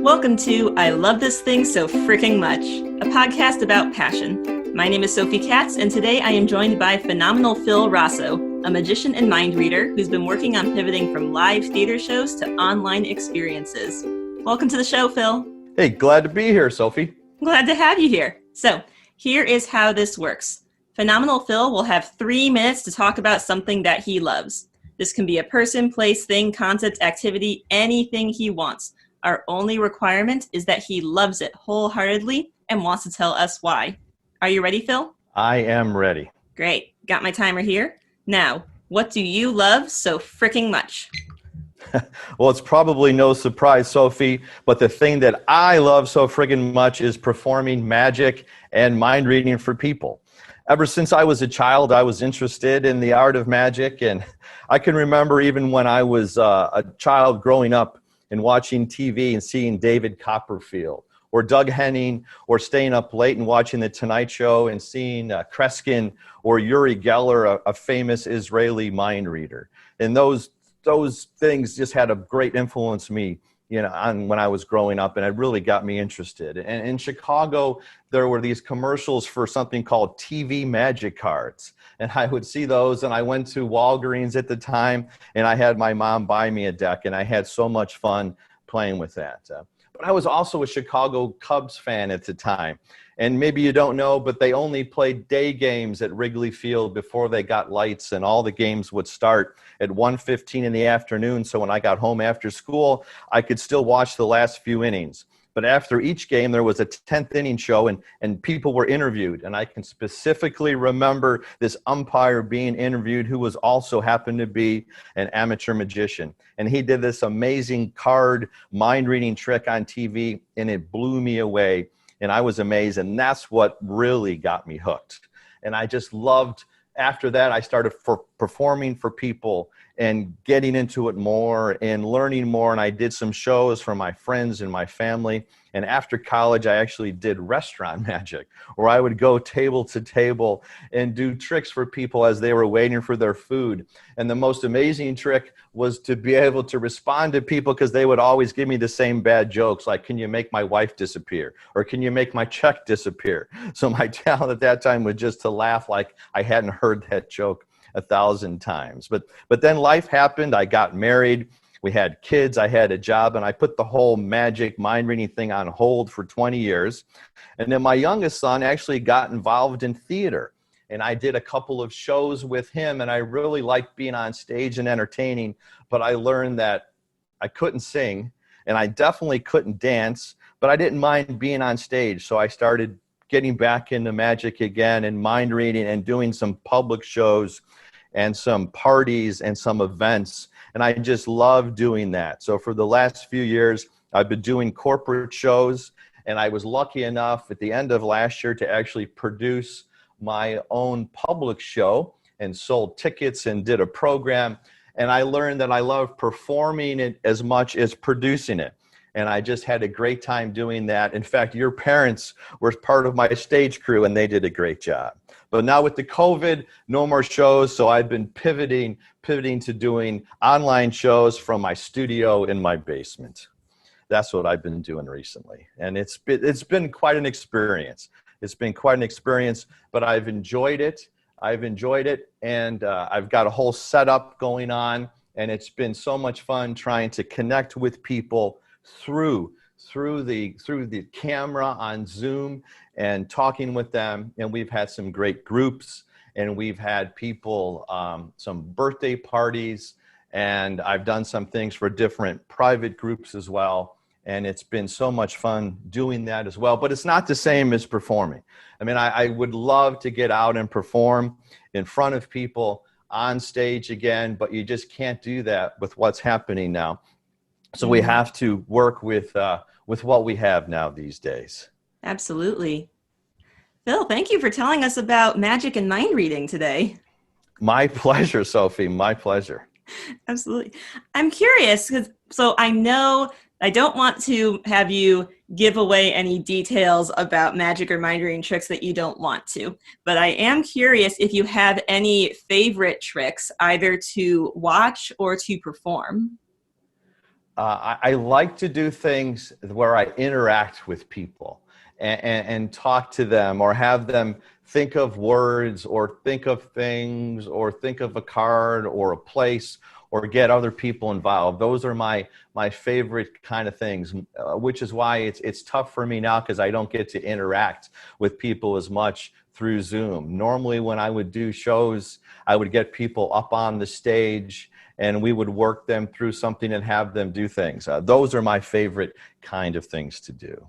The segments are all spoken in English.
Welcome to I Love This Thing So Freaking Much, a podcast about passion. My name is Sophie Katz, and today I am joined by phenomenal Phil Rosso, a magician and mind reader who's been working on pivoting from live theater shows to online experiences. Welcome to the show, Phil. Hey, glad to be here, Sophie. Glad to have you here. So, here is how this works. Phenomenal Phil will have 3 minutes to talk about something that he loves. This can be a person, place, thing, concept, activity, anything he wants. Our only requirement is that he loves it wholeheartedly and wants to tell us why. Are you ready, Phil? I am ready. Great. Got my timer here. Now, what do you love so freaking much? Well, it's probably no surprise, Sophie, but the thing that I love so friggin' much is performing magic and mind reading for people. Ever since I was a child, I was interested in the art of magic, and I can remember even when I was a child growing up and watching TV and seeing David Copperfield or Doug Henning, or staying up late and watching The Tonight Show and seeing Kreskin or Uri Geller, a famous Israeli mind reader. And those things just had a great influence me, on when I was growing up, and it really got me interested. And in Chicago, there were these commercials for something called TV magic cards. And I would see those, and I went to Walgreens at the time, and I had my mom buy me a deck, and I had so much fun playing with that. But I was also a Chicago Cubs fan at the time. And maybe you don't know, but they only played day games at Wrigley Field before they got lights, and all the games would start at 1:15 in the afternoon. So when I got home after school, I could still watch the last few innings. But after each game, there was a 10th inning show, and people were interviewed. And I can specifically remember this umpire being interviewed who was also happened to be an amateur magician. And he did this amazing card mind reading trick on TV, and it blew me away. And I was amazed, and that's what really got me hooked. And I just loved, after that, I started performing for people and getting into it more and learning more. And I did some shows for my friends and my family. And after college, I actually did restaurant magic, where I would go table to table and do tricks for people as they were waiting for their food. And the most amazing trick was to be able to respond to people, because they would always give me the same bad jokes, like, can you make my wife disappear? Or can you make my check disappear? So my talent at that time was just to laugh like I hadn't heard that joke 1,000 times. But then life happened. I got married. We had kids. I had a job, and I put the whole magic mind reading thing on hold for 20 years. And then my youngest son actually got involved in theater, and I did a couple of shows with him, and I really liked being on stage and entertaining, but I learned that I couldn't sing, and I definitely couldn't dance, but I didn't mind being on stage. So I started getting back into magic again and mind reading and doing some public shows and some parties and some events. And I just love doing that. So for the last few years, I've been doing corporate shows, and I was lucky enough at the end of last year to actually produce my own public show and sold tickets and did a program. And I learned that I love performing it as much as producing it. And I just had a great time doing that. In fact, your parents were part of my stage crew, and they did a great job. But now with the COVID, no more shows, so I've been pivoting to doing online shows from my studio in my basement. That's what I've been doing recently. And it's been quite an experience. It's been quite an experience, but I've enjoyed it. And I've got a whole setup going on, and it's been so much fun trying to connect with people through the camera on Zoom and talking with them. And we've had some great groups, and we've had people, some birthday parties, and I've done some things for different private groups as well. And it's been so much fun doing that as well. But it's not the same as performing. I mean, I would love to get out and perform in front of people on stage again, but you just can't do that with what's happening now. So we have to work with what we have now these days. Absolutely. Phil, thank you for telling us about magic and mind reading today. My pleasure, Sophie. My pleasure. Absolutely. I'm curious, so I know I don't want to have you give away any details about magic or mind reading tricks that you don't want to, but I am curious if you have any favorite tricks either to watch or to perform. I like to do things where I interact with people and talk to them or have them think of words or think of things or think of a card or a place or get other people involved. Those are my favorite kind of things, which is why it's tough for me now because I don't get to interact with people as much through Zoom. Normally when I would do shows, I would get people up on the stage and we would work them through something and have them do things. Those are my favorite kind of things to do.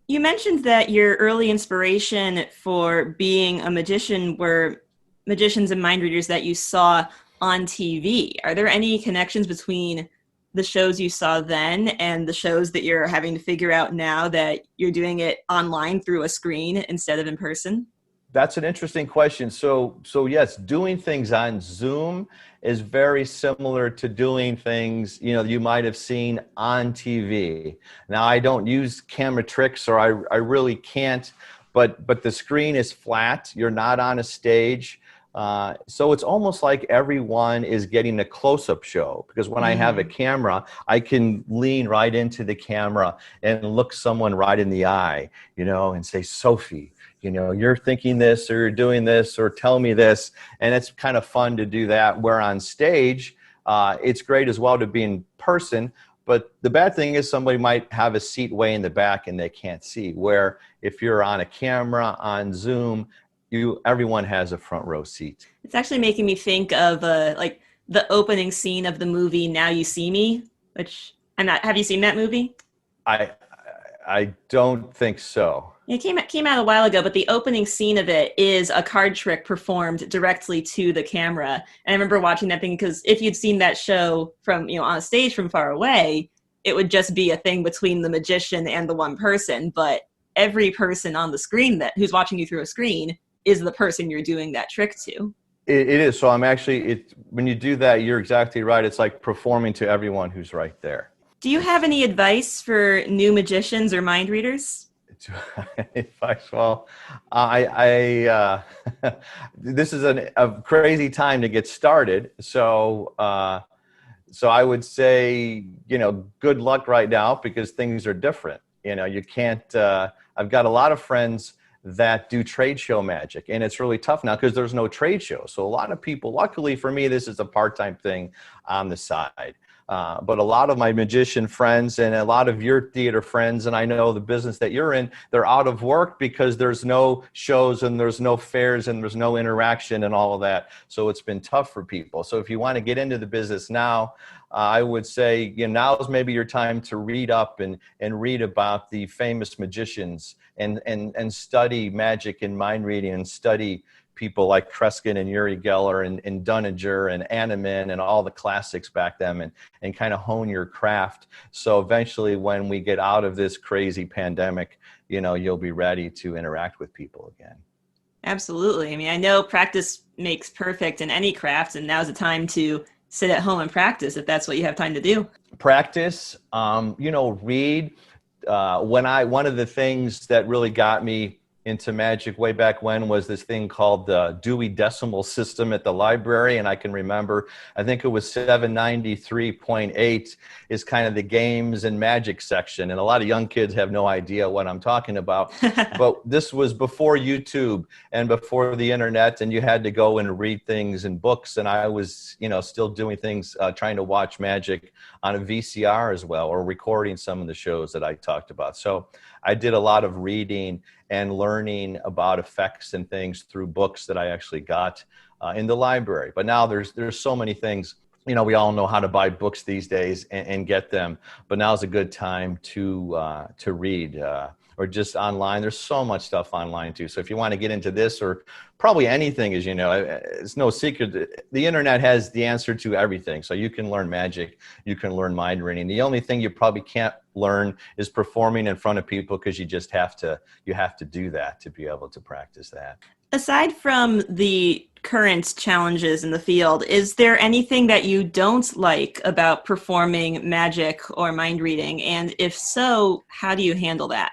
You mentioned that your early inspiration for being a magician were magicians and mind readers that you saw on TV. Are there any connections between the shows you saw then and the shows that you're having to figure out now that you're doing it online through a screen instead of in person? That's an interesting question. So yes, doing things on Zoom is very similar to doing things, you might have seen on TV. Now, I don't use camera tricks, or I really can't, but the screen is flat. You're not on a stage. So it's almost like everyone is getting a close-up show, because when I have a camera, I can lean right into the camera and look someone right in the eye, and say, Sophie, you're thinking this or you're doing this or tell me this. And it's kind of fun to do that. Where on stage, it's great as well to be in person. But the bad thing is somebody might have a seat way in the back and they can't see. Where if you're on a camera, on Zoom, everyone has a front row seat. It's actually making me think of like the opening scene of the movie Now You See Me, which have you seen that movie? I don't think so. It came out a while ago, but the opening scene of it is a card trick performed directly to the camera. And I remember watching that thing because if you'd seen that show from, on a stage from far away, it would just be a thing between the magician and the one person. But every person on the screen who's watching you through a screen is the person you're doing that trick to. It is. So when you do that, you're exactly right. It's like performing to everyone who's right there. Do you have any advice for new magicians or mind readers? Advice? Well, this is a crazy time to get started. So I would say, good luck right now because things are different. You can't, I've got a lot of friends that do trade show magic, and it's really tough now because there's no trade show. So a lot of people, luckily for me, this is a part-time thing on the side. But a lot of my magician friends and a lot of your theater friends, and I know the business that you're in, they're out of work because there's no shows and there's no fairs and there's no interaction and all of that. So it's been tough for people. So if you want to get into the business now, I would say now is maybe your time to read up and read about the famous magicians and study magic and mind reading and study people like Kreskin and Uri Geller and Dunninger and Anneman and all the classics back then and kind of hone your craft. So eventually when we get out of this crazy pandemic, you'll be ready to interact with people again. Absolutely. I mean, I know practice makes perfect in any craft, and now's the time to sit at home and practice if that's what you have time to do. Practice, read. One of the things that really got me into magic way back when was this thing called the Dewey Decimal System at the library. And I can remember, I think it was 793.8 is kind of the games and magic section. And a lot of young kids have no idea what I'm talking about. But this was before YouTube and before the internet, and you had to go and read things in books. And I was, still doing things, trying to watch magic on a VCR as well, or recording some of the shows that I talked about. So I did a lot of reading and learning about effects and things through books that I actually got in the library. But now there's so many things. We all know how to buy books these days and get them. But now's a good time to read or just online. There's so much stuff online too. So if you want to get into this or probably anything, as it's no secret, the internet has the answer to everything. So you can learn magic, you can learn mind reading. The only thing you probably can't learn is performing in front of people, because you have to do that to be able to practice that. Aside from the current challenges in the field, is there anything that you don't like about performing magic or mind reading? And if so, how do you handle that?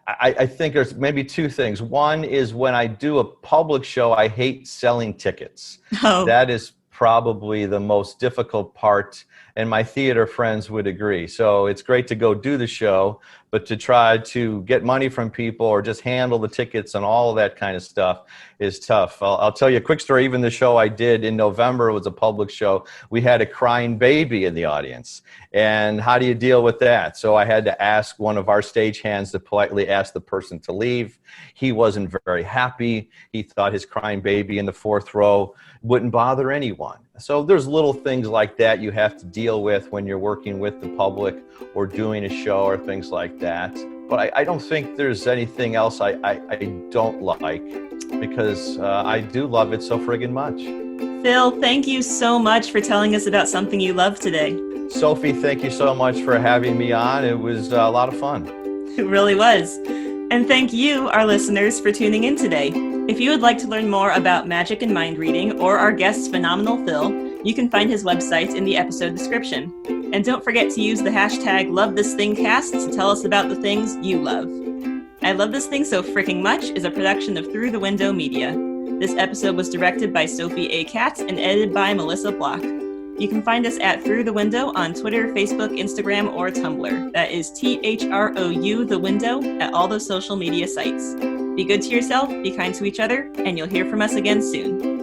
I think there's maybe two things. One is when I do a public show, I hate selling tickets. Oh. That is probably the most difficult part, and my theater friends would agree. So it's great to go do the show, but to try to get money from people or just handle the tickets and all of that kind of stuff is tough. I'll tell you a quick story. Even the show I did in November, it was a public show. We had a crying baby in the audience. And how do you deal with that? So I had to ask one of our stagehands to politely ask the person to leave. He wasn't very happy. He thought his crying baby in the fourth row wouldn't bother anyone. So there's little things like that you have to deal with when you're working with the public or doing a show or things like that. But I don't think there's anything else I don't like, because I do love it so friggin' much. Phil, thank you so much for telling us about something you love today. Sophie, thank you so much for having me on. It was a lot of fun. It really was. And thank you, our listeners, for tuning in today. If you would like to learn more about magic and mind reading or our guest, Phenomenal Phil, you can find his website in the episode description. And don't forget to use the hashtag #LoveThisThingCast to tell us about the things you love. I Love This Thing So Fricking Much is a production of Through the Window Media. This episode was directed by Sophie A. Katz and edited by Melissa Block. You can find us at Through the Window on Twitter, Facebook, Instagram, or Tumblr. That is THROU the Window at all those social media sites. Be good to yourself, be kind to each other, and you'll hear from us again soon.